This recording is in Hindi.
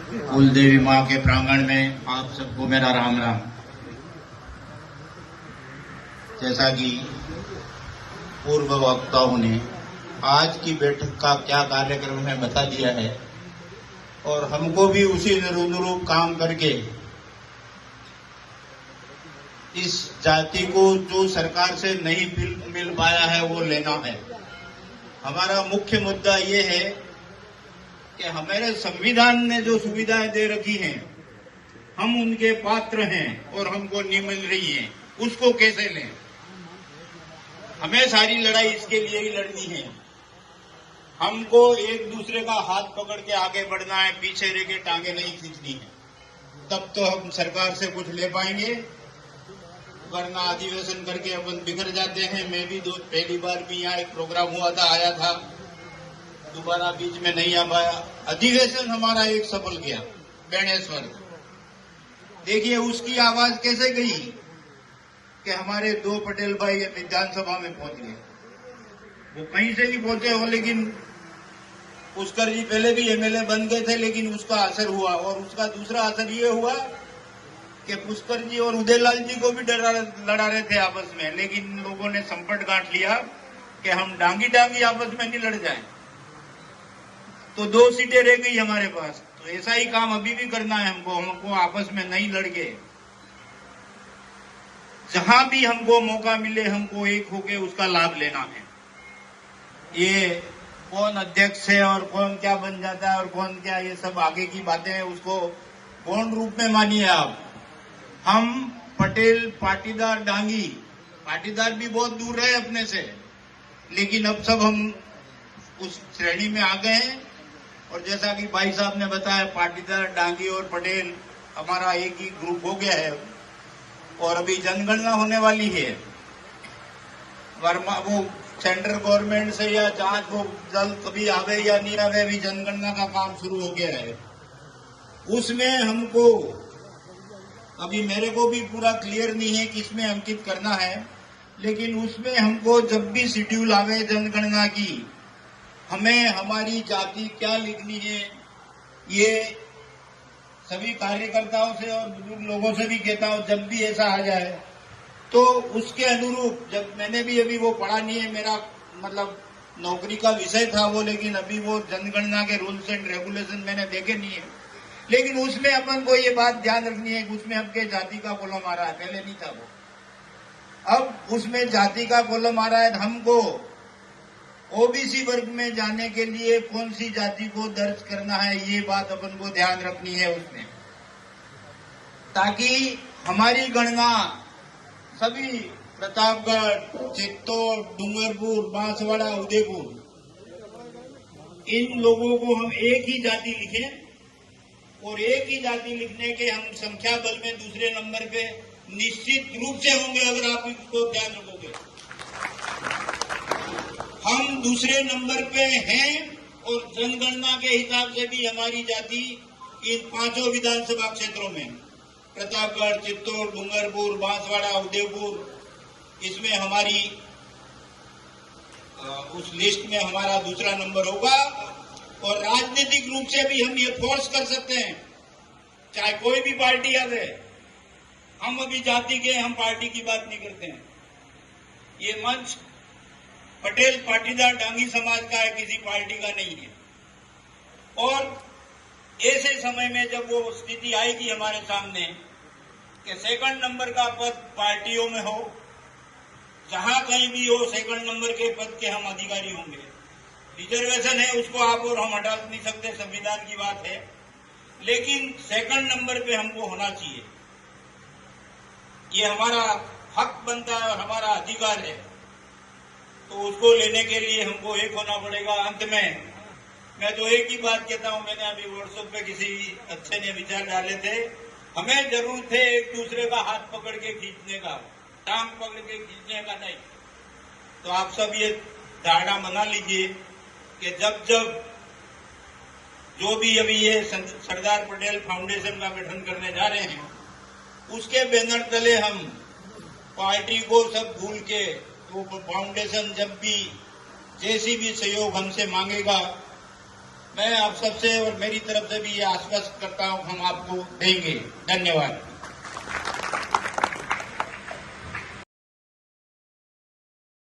कुलदेवी माँ के प्रांगण में आप सबको मेरा राम राम। जैसा कि पूर्व वक्ताओं ने आज की बैठक का क्या कार्यक्रम है बता दिया है और हमको भी उसी अनुरूप काम करके इस जाति को जो सरकार से नहीं मिल पाया है वो लेना है। हमारा मुख्य मुद्दा ये है कि हमारे संविधान ने जो सुविधाएं दे रखी हैं हम उनके पात्र हैं और हमको नहीं मिल रही है, उसको कैसे लें। हमें सारी लड़ाई इसके लिए ही लड़नी है। हमको एक दूसरे का हाथ पकड़ के आगे बढ़ना है, पीछे रह के टांगे नहीं खींचनी है, तब तो हम सरकार से कुछ ले पाएंगे। वरना अधिवेशन करके अपन बिगड़ जाते हैं। मैं भी पहली बार भी यहाँ एक प्रोग्राम हुआ था, आया था, दोबारा बीच में नहीं आ पाया। अधिवेशन हमारा एक सफल गया बेणेश्वर। देखिए उसकी आवाज कैसे गई कि हमारे 2 पटेल भाई विधानसभा में पहुंच गए। वो कहीं से भी पहुंचे हो, लेकिन पुष्कर जी पहले भी एमएलए बन गए थे, लेकिन उसका असर हुआ। और उसका दूसरा असर ये हुआ कि पुष्कर जी और उदयलाल जी को भी लड़ा रहे थे आपस में, लेकिन लोगों ने संपट गांठ लिया कि हम डांगी डांगी आपस में नहीं लड़ जाएं। तो 2 सीटें रह गई हमारे पास। तो ऐसा ही काम अभी भी करना है हमको आपस में नहीं लड़ के, जहां भी हमको मौका मिले हमको एक होके उसका लाभ लेना है। ये कौन अध्यक्ष है और कौन क्या बन जाता है और कौन क्या, ये सब आगे की बातें हैं, उसको कौन रूप में मानिए आप। हम पटेल पाटीदार डांगी, पाटीदार भी बहुत दूर रहे अपने से, लेकिन अब सब हम उस श्रेणी में आ गए हैं। और जैसा कि भाई साहब ने बताया, पाटीदार डांगी और पटेल हमारा एक ही ग्रुप हो गया है। और अभी जनगणना होने वाली है। वर्मा वो सेंट्रल गवर्नमेंट से या जांच वो जल्द कभी आवे या नहीं आवे, अभी जनगणना का काम शुरू हो गया है। उसमें हमको अभी मेरे को भी पूरा क्लियर नहीं है किसमें अंकित करना है, लेकिन उसमें हमको जब भी शेड्यूल आवे जनगणना की, हमें हमारी जाति क्या लिखनी है, ये सभी कार्यकर्ताओं से और बुजुर्ग लोगों से भी कहता हूं, जब भी ऐसा आ जाए तो उसके अनुरूप, जब मैंने भी अभी वो पढ़ा नहीं है, मेरा मतलब नौकरी का विषय था वो, लेकिन अभी वो जनगणना के रूल्स एंड रेगुलेशन मैंने देखे नहीं है, लेकिन उसमें अपन को ये बात ध्यान रखनी है कि उसमें आपके जाति का कॉलम आ रहा है, पहले नहीं था वो, अब उसमें जाति का कॉलम आ रहा है। हमको ओबीसी वर्ग में जाने के लिए कौन सी जाति को दर्ज करना है, ये बात अपन को ध्यान रखनी है उसमें, ताकि हमारी गणना सभी प्रतापगढ़, चित्तौड़, डूंगरपुर, बांसवाड़ा, उदयपुर, इन लोगों को हम एक ही जाति लिखें। और एक ही जाति लिखने के हम संख्या बल में दूसरे नंबर पे निश्चित रूप से होंगे, अगर आप इसको ध्यान रखोगे। हम दूसरे नंबर पे हैं और जनगणना के हिसाब से भी हमारी जाति इन 5 विधानसभा क्षेत्रों में, प्रतापगढ़, चित्तौड़, डूंगरपुर, बांसवाड़ा, उदयपुर, इसमें हमारी उस लिस्ट में हमारा दूसरा नंबर होगा। और राजनीतिक रूप से भी हम ये फोर्स कर सकते हैं, चाहे कोई भी पार्टी आवे, हम अभी जाति के, हम पार्टी की बात नहीं करते हैं। ये मंच पटेल पाटीदार डांगी समाज का है, किसी पार्टी का नहीं है। और ऐसे समय में जब वो स्थिति आएगी हमारे सामने कि 2nd नंबर का पद पार्टियों में हो, जहां कहीं भी हो 2nd नंबर के पद के हम अधिकारी होंगे। रिजर्वेशन है, उसको आप और हम हटा नहीं सकते, संविधान की बात है, लेकिन 2nd नंबर पे हमको होना चाहिए। ये हमारा हक बनता है और हमारा अधिकार है, तो उसको लेने के लिए हमको एक होना पड़ेगा। अंत में मैं तो एक ही बात कहता हूं, मैंने अभी व्हाट्सएप पे किसी अच्छे ने विचार डाले थे, हमें जरूरत है एक दूसरे का हाथ पकड़ के खींचने का, टांग पकड़ के खींचने का नहीं। तो आप सब ये धारणा बना लीजिए कि जब जो भी अभी ये सरदार पटेल फाउंडेशन का गठन करने जा रहे हैं, उसके बैनर तले हम पार्टी को सब भूल के, वो फाउंडेशन जब भी जैसी भी सहयोग हमसे मांगेगा मैं आप सबसे और मेरी तरफ से भी ये आश्वस्त करता हूं, हम आपको देंगे। धन्यवाद।